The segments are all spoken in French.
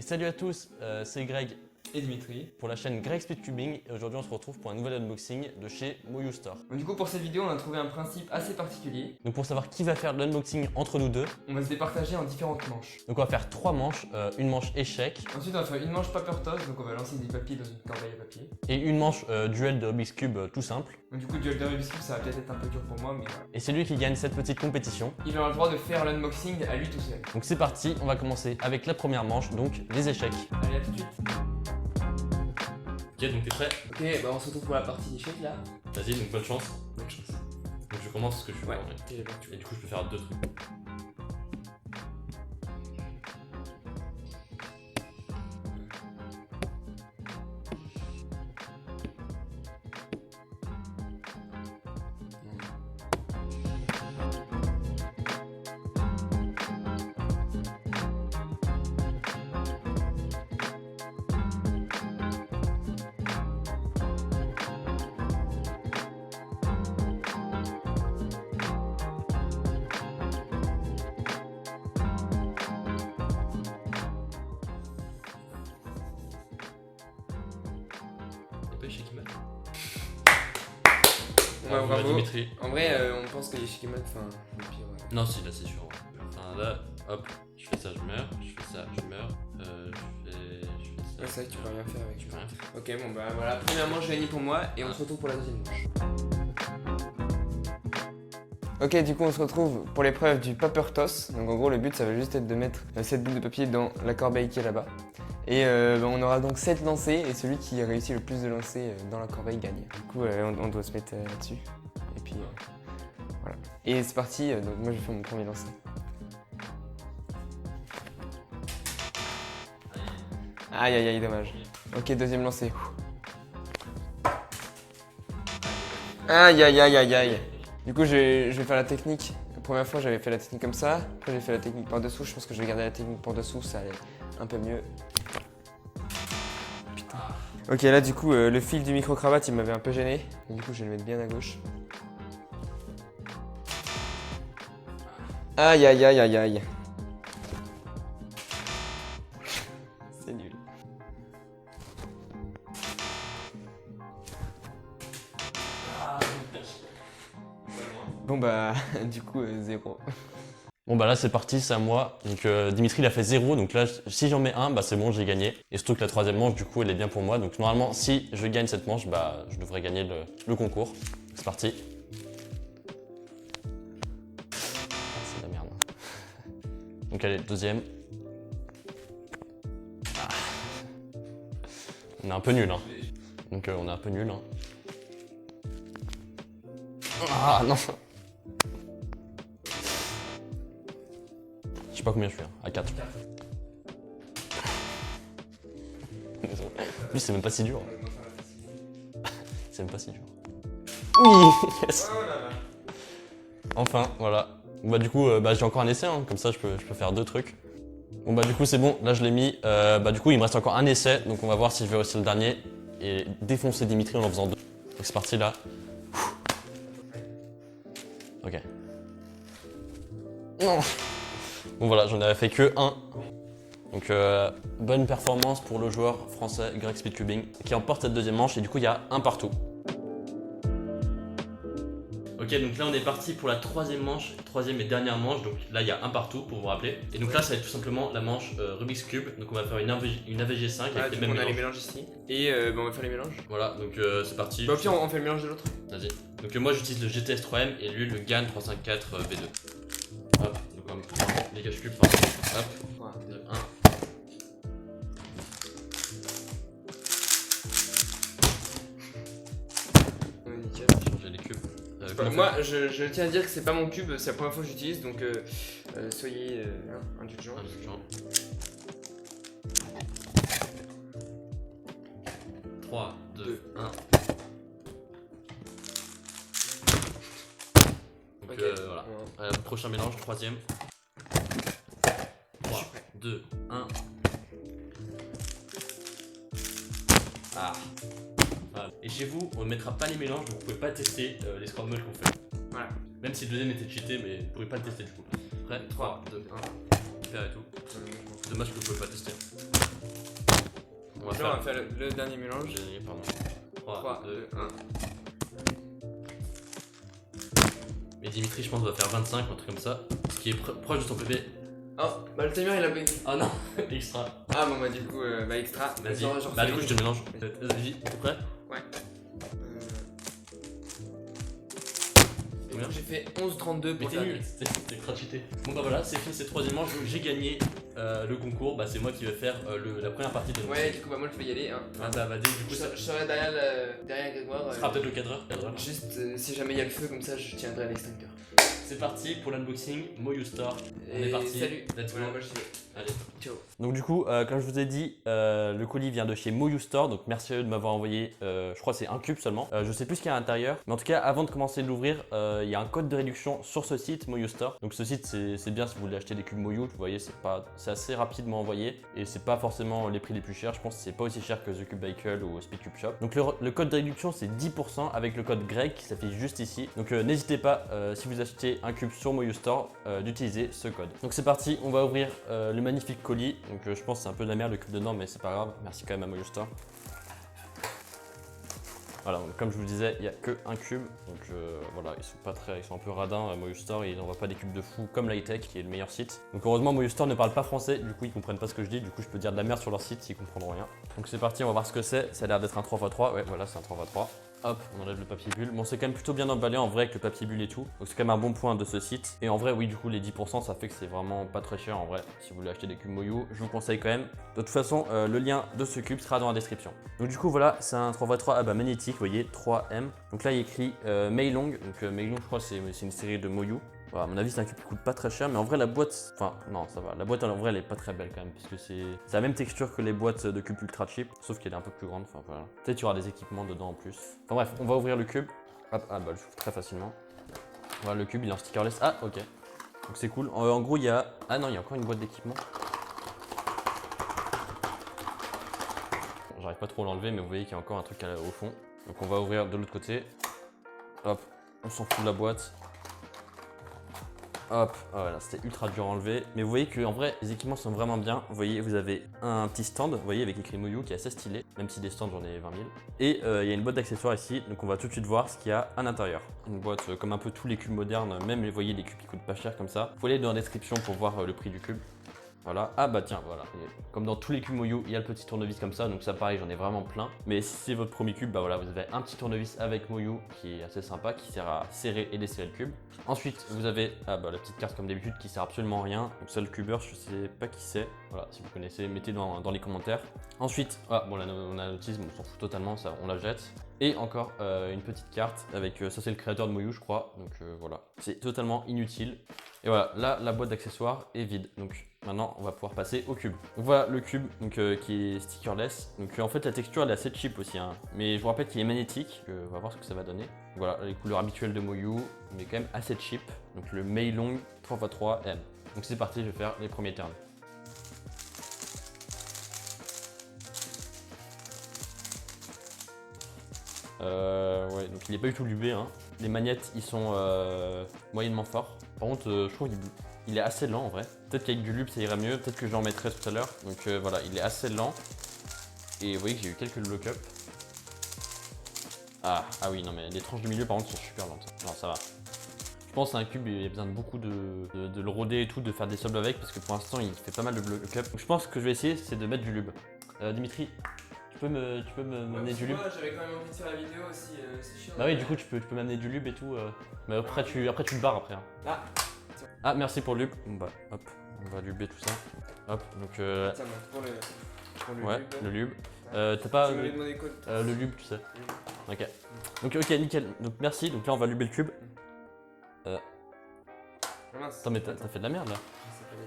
Salut à tous, c'est Greg et Dimitri pour la chaîne Greg Speedcubing et aujourd'hui on se retrouve pour un nouvel unboxing de chez Moyu Store. Du coup pour cette vidéo on a trouvé un principe assez particulier. Donc pour savoir qui va faire l'unboxing entre nous deux, on va se départager en différentes manches. Donc on va faire 3 manches, une manche échec. Ensuite on va faire une manche paper toss, donc on va lancer des papiers dans une corbeille à papier. Et une manche duel de Rubik's Cube tout simple. Donc du coup duel de Rubik's Cube ça va peut-être être un peu dur pour moi mais voilà. Et c'est lui qui gagne cette petite compétition. Il aura le droit de faire l'unboxing à lui tout seul. Donc c'est parti, on va commencer avec la première manche, donc les échecs. Allez à tout de suite. Ok, donc t'es prêt? Ok, bah on se retrouve pour la partie d'échecs là. Vas-y, donc bonne chance. Bonne chance. Donc je commence ce que je suis. Ouais. Et du coup je peux faire 2 trucs. Échec mat. Ouais, bravo. Dimitri. En vrai on pense que l'échec mat, enfin le pire. Ouais. Non, si, là c'est sûr. Enfin, là, hop, je fais ça, je meurs, je fais ça, je meurs, je fais ça. Ouais, c'est vrai que tu peux rien faire avec. Je peux rien faire. Ok, bon bah voilà, première manche gagnée pour moi et on se retrouve pour la deuxième manche. Ok, du coup on se retrouve pour l'épreuve du paper toss. Donc en gros le but ça va juste être de mettre cette boule de papier dans la corbeille qui est là-bas. Et on aura donc 7 lancers et celui qui réussit le plus de lancers dans la corbeille gagne. Du coup on doit se mettre là-dessus. Et puis voilà. Et c'est parti, donc moi je vais faire mon premier lancer. Aïe aïe aïe, dommage. Ok, deuxième lancer. Aïe aïe aïe aïe aïe. Du coup je vais faire la technique. La première fois j'avais fait la technique comme ça. Après j'ai fait la technique par dessous. Je pense que je vais garder la technique par dessous, ça allait un peu mieux. Putain. Ok, là du coup le fil du micro-cravate il m'avait un peu gêné. Du coup je vais le mettre bien à gauche. Aïe aïe aïe aïe aïe. C'est nul. Bon bah du coup 0. Bon bah là c'est parti, c'est à moi. Donc Dimitri il a fait 0, donc là si j'en mets un, bah c'est bon, j'ai gagné. Et surtout que la troisième manche du coup elle est bien pour moi. Donc normalement si je gagne cette manche, bah je devrais gagner le concours. C'est parti. C'est de la merde. Donc allez, deuxième. Ah. On est un peu nul hein. Donc on est un peu nul hein. Ah non. Je sais pas combien je suis, hein. À 4. Lui c'est même pas si dur. C'est même pas si dur. Oui, yes. Enfin, voilà. Bah du coup, bah, j'ai encore un essai, hein. Comme ça je peux faire 2 trucs. Bon bah du coup c'est bon, là je l'ai mis. Bah du coup il me reste encore un essai, donc on va voir si je vais réussir le dernier et défoncer Dimitri en faisant 2. Donc c'est parti là. Ok. Non. Bon voilà, j'en avais fait que 1. Donc bonne performance pour le joueur français Greg Speedcubing qui emporte cette deuxième manche et du coup il y a un partout. Ok, donc là on est parti pour la troisième manche, troisième et dernière manche, donc là il y a un partout pour vous rappeler. Et donc là ça va être tout simplement la manche Rubik's Cube, donc on va faire une AVG5 avec les mêmes on a mélanges. les mélanges ici. Et bah, on va faire les mélanges. Voilà, donc c'est parti. Bah au pire on fait le mélange de l'autre. Vas-y. Donc moi j'utilise le GTS 3M et lui le GAN 354 V2. Hop, donc on prend les cache cubes, hop, 2, 1. Nickel. Changer les cubes. Moi je tiens à dire que c'est pas mon cube, c'est la première fois que j'utilise donc soyez indulgents. 3, 2, 1. Donc okay. Voilà. Prochain mélange, troisième. 3, 2, 1. Ah. Voilà. Et chez vous, on ne mettra pas les mélanges, donc vous pouvez pas tester les scrambles qu'on fait. Voilà. Même si le deuxième était cheaté, mais vous pouvez pas le tester du coup. Prêt? 3, 2, 1. Faire et tout. Dommage que vous pouvez pas tester. Là, on va faire le dernier mélange. Pardon. 3, 2, 1. Et Dimitri, je pense, va faire 25, un truc comme ça. Ce qui est proche de son PB. Oh, bah le timer il a bugué. Oh non, extra. Ah bon, bah du coup, bah extra. Vas-y. Bah, du coup, je te mélange. Vas-y, t'es prêt? Ouais. Combien? J'ai fait 11,32 Mais pour t'es la nul, t'es grave cheaté. Bon bah voilà, c'est fini, c'est 3e manche, donc j'ai gagné le concours. Bah c'est moi qui vais faire la première partie de notre Ouais, du coup, bah moi je vais y aller. Hein. Ah bah vas-y, du coup Je ça serai derrière Grégoire. sera peut-être le cadreur. Juste si jamais il y a le feu, comme ça je tiendrai à l'extincteur. C'est parti pour l'unboxing, Moyu Store. On est Et parti. salut. Let's go. Voilà, moi je vais. Allez. Ciao. Donc du coup, comme je vous ai dit, le colis vient de chez Moyu Store, donc merci à eux de m'avoir envoyé, je crois que c'est un cube seulement. Je sais plus ce qu'il y a à l'intérieur, mais en tout cas, avant de commencer de l'ouvrir, il y a un code de réduction sur ce site Moyu Store. Donc ce site, c'est bien si vous voulez acheter des cubes Moyu, vous voyez, c'est assez rapidement envoyé et c'est pas forcément les prix les plus chers. Je pense que c'est pas aussi cher que The Cube Cycle ou Speed Cube Shop. Donc le code de réduction, c'est 10% avec le code GREG qui s'affiche juste ici. Donc n'hésitez pas, si vous achetez un cube sur Moyu Store, d'utiliser ce code. Donc c'est parti, on va ouvrir le magnifique colis. Donc je pense que c'est un peu de la merde le cube dedans, mais c'est pas grave. Merci quand même à Moyu Store. Voilà, donc comme je vous le disais, il n'y a que un cube. Donc voilà, ils sont un peu radins à Moyu Store et ils n'envoient pas des cubes de fou comme Lightech qui est le meilleur site. Donc heureusement Moyu Store ne parle pas français, du coup ils comprennent pas ce que je dis, du coup je peux dire de la merde sur leur site, ils comprendront rien. Donc c'est parti, on va voir ce que c'est. Ça a l'air d'être un 3x3, ouais voilà c'est un 3x3. Hop, on enlève le papier bulle. Bon, c'est quand même plutôt bien emballé en vrai avec le papier bulle et tout. Donc c'est quand même un bon point de ce site. Et en vrai, oui, du coup, les 10%, ça fait que c'est vraiment pas très cher en vrai. Si vous voulez acheter des cubes Moyu, je vous conseille quand même. De toute façon, le lien de ce cube sera dans la description. Donc du coup, voilà, c'est un 3x3 magnétique, vous voyez, 3M. Donc là, il y a écrit Meilong. Donc Meilong, je crois, c'est une série de Moyu. Voilà, à mon avis, c'est un cube qui coûte pas très cher, mais en vrai, la boîte, enfin, non, ça va. La boîte, en vrai, elle est pas très belle quand même, parce que c'est la même texture que les boîtes de cubes ultra cheap, sauf qu'elle est un peu plus grande. Enfin, voilà. Peut-être qu'il y aura des équipements dedans en plus. Enfin, bref, on va ouvrir le cube. Hop, ah, bah, je l'ouvre très facilement. Voilà, le cube, il est en stickerless. Ah, ok. Donc, c'est cool. En gros, il y a. Ah, non, il y a encore une boîte d'équipement. Bon, j'arrive pas trop à l'enlever, mais vous voyez qu'il y a encore un truc au fond. Donc, on va ouvrir de l'autre côté. Hop, on s'en fout de la boîte. Hop, voilà, c'était ultra dur à enlever. Mais vous voyez qu'en vrai, les équipements sont vraiment bien. Vous voyez, vous avez un petit stand, vous voyez, avec écrit Moyu qui est assez stylé, même si des stands, j'en ai 20 000. Et il y a une boîte d'accessoires ici, donc on va tout de suite voir ce qu'il y a à l'intérieur. Une boîte comme un peu tous les cubes modernes, même, vous voyez, les cubes qui coûtent pas cher comme ça. Faut aller dans la description pour voir le prix du cube. Voilà, ah bah tiens, voilà. Comme dans tous les cubes Moyu, il y a le petit tournevis comme ça, donc ça pareil, j'en ai vraiment plein. Mais si c'est votre premier cube, bah voilà, vous avez un petit tournevis avec Moyu qui est assez sympa, qui sert à serrer et desserrer le cube. Ensuite, vous avez la petite carte comme d'habitude qui sert absolument à rien. Donc ça, le cubeur, je sais pas qui c'est. Voilà, si vous connaissez, mettez dans les commentaires. Ensuite, bon, la notice, on s'en fout totalement, ça, on la jette. Et encore une petite carte avec, ça c'est le créateur de Moyu je crois, donc voilà, c'est totalement inutile. Et voilà, là la boîte d'accessoires est vide, donc maintenant on va pouvoir passer au cube. Donc voilà le cube donc, qui est stickerless, donc en fait la texture elle est assez cheap aussi, hein. Mais je vous rappelle qu'il est magnétique, on va voir ce que ça va donner. Voilà, les couleurs habituelles de Moyu, mais quand même assez cheap, donc le Meilong 3x3M. Donc c'est parti, je vais faire les premiers turns. Ouais, donc il n'est pas du tout lubé, hein. Les magnettes ils sont moyennement forts. Par contre je trouve qu'il est assez lent en vrai. Peut-être qu'avec du lube ça irait mieux, peut-être que j'en mettrai tout à l'heure. Donc voilà, il est assez lent. Et vous voyez que j'ai eu quelques lock-up. Ah oui, non mais les tranches du milieu par contre sont super lentes. Non ça va. Je pense que c'est un cube, il y a besoin de beaucoup de le roder et tout, de faire des soldes avec, parce que pour l'instant il fait pas mal de lock-up. Donc je pense que je vais essayer, c'est de mettre du lube. Dimitri, tu peux m'amener du lube? J'avais quand même envie de faire la vidéo aussi, c'est chiant. Bah oui, du coup tu peux m'amener du lube et tout. Mais après tu le barres après. Hein. Ah merci pour le lube. Bon bah hop, on va luber tout ça. Hop, donc Tiens, pour le ouais, lube. le lube. T'as pas Tu m'avais demandé quoi le lube, tu sais. Ok. Donc ok, nickel. Donc merci. Donc là on va luber le cube. Attends mais t'as fait de la merde là.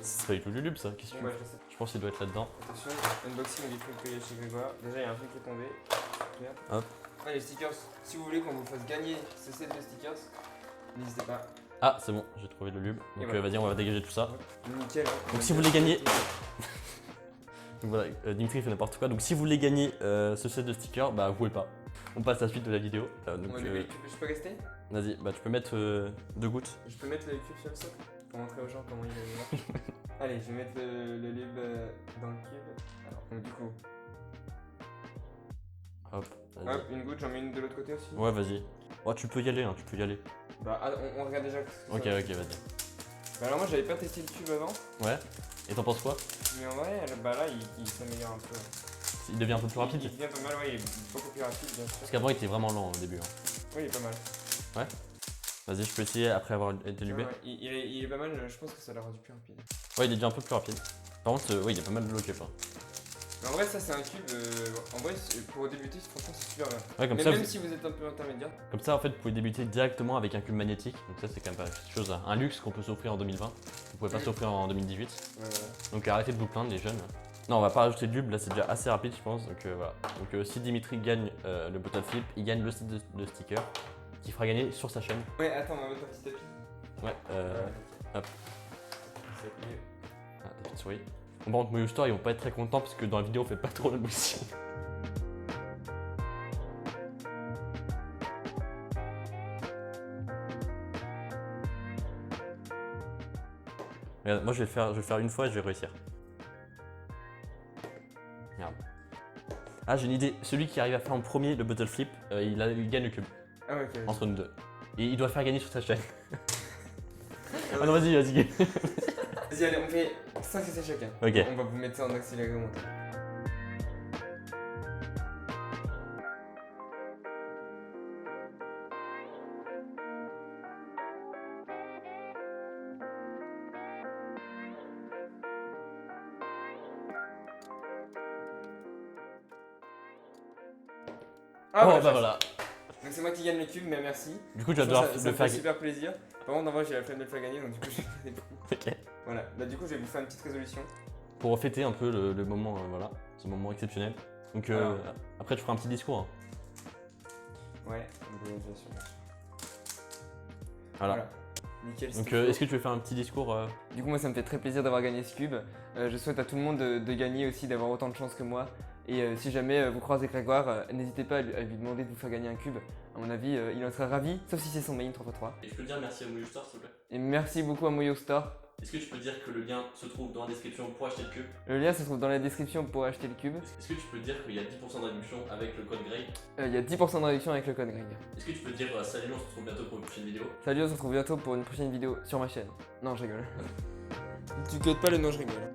C'est pas du tout du lube ça. Qu'est-ce que tu fais? Je pense qu'il doit être là-dedans. Attention, unboxing du truc qu'il y a chez Grégoire. Déjà il y a un truc qui est tombé. Regarde. Hop. Ah les stickers. Si vous voulez qu'on vous fasse gagner ce set de stickers, n'hésitez pas. Ah c'est bon, j'ai trouvé le lube. Donc voilà. vas-y, on va dégager tout ça. Nickel. Donc si vous voulez gagner... Donc voilà, Dimitri fait n'importe quoi. Donc si vous voulez gagner ce set de stickers, bah vous pouvez pas. On passe à la suite de la vidéo. Donc, je peux rester? Vas-y, bah tu peux mettre 2 gouttes. Je peux mettre le cube sur le socle pour montrer aux gens comment il marche. Allez, je vais mettre le lube dans le cube. Alors, donc du coup, Hop, vas-y. Hop, une goutte, j'en mets une de l'autre côté aussi. Ouais, vas-y. Oh, tu peux y aller, hein, tu peux y aller. Bah, on regarde déjà. Ok, ok, vas-y. Bah, alors, moi, j'avais pas testé le tube avant. Ouais. Et t'en penses quoi? Mais en vrai, bah là, il s'améliore un peu. Il devient un peu plus rapide? Il devient pas mal, ouais, il est beaucoup plus rapide, bien sûr. Parce qu'avant, il était vraiment lent au début. Hein. Oui, il est pas mal. Ouais. Vas-y, je peux essayer après avoir été lubé. Ouais, il est pas mal, je pense que ça l'a rendu plus rapide. Ouais, il est déjà un peu plus rapide. Par contre, ouais, il est pas mal bloqué, pas. Mais en vrai, ça, c'est un cube. En vrai, pour débuter, franchement, c'est super bien. Ouais, comme Mais ça, même si vous êtes un peu intermédiaire. Comme ça, en fait, vous pouvez débuter directement avec un cube magnétique. Donc ça, c'est quand même pas quelque chose, un luxe qu'on peut s'offrir en 2020. Vous pouvez pas s'offrir en 2018. Ouais, voilà. Donc arrêtez de vous plaindre, les jeunes. Non, on va pas rajouter de lube, là c'est déjà assez rapide, je pense. Donc voilà. Donc si Dimitri gagne le bottle flip, il gagne le set de sticker qui fera gagner sur sa chaîne. Ouais, attends, on va mettre un petit tapis. Ouais, hop. C'est plié. Ah, tapis de souris. Bon, par contre, Moyo Store, ils vont pas être très contents parce que dans la vidéo, on fait pas trop la motion. Regarde, moi je vais le faire une fois et je vais réussir. Regarde. Ah, j'ai une idée. Celui qui arrive à faire en premier le bottle flip, il gagne le cube. Ah, ouais, ok. Entre nous deux. Et il doit faire gagner sur sa chaîne. Ah non, vas-y, vas-y. Vas-y, allez, on fait 5 essais chacun. Ok. On va vous mettre ça en accéléré au montage. Oh, bah j'ai- voilà. Donc c'est moi qui gagne le cube, mais merci. Du coup, tu vas Franchement, devoir ça le me faire fait super plaisir. Par contre, en vrai, j'ai la flemme de le faire gagner, donc du coup, je vais faire des coups. Ok. Voilà, bah du coup, je vais vous faire une petite résolution. Pour fêter un peu le moment, voilà, ce moment exceptionnel. Donc Alors. après, tu feras un petit discours. Hein. Ouais, bien sûr. Voilà. Nickel. Donc c'était est-ce que tu veux faire un petit discours Du coup, moi, ça me fait très plaisir d'avoir gagné ce cube. Je souhaite à tout le monde de gagner aussi, d'avoir autant de chance que moi. Et si jamais vous croisez Grégoire, n'hésitez pas à lui demander de vous faire gagner un cube. À mon avis, il en sera ravi, sauf si c'est son main 3x3. Et je peux dire merci à Moyo Store, s'il te plaît. Et merci beaucoup à Moyo Store. Est-ce que tu peux dire que le lien se trouve dans la description pour acheter le cube? Le lien se trouve dans la description pour acheter le cube. Est-ce que tu peux dire qu'il y a 10% de réduction avec le code Grey? Il y a 10% de réduction avec le code Greg. Est-ce que tu peux dire salut, on se retrouve bientôt pour une prochaine vidéo? Salut, on se retrouve bientôt pour une prochaine vidéo sur ma chaîne. Non, je rigole. Tu codes pas le nom, je rigole.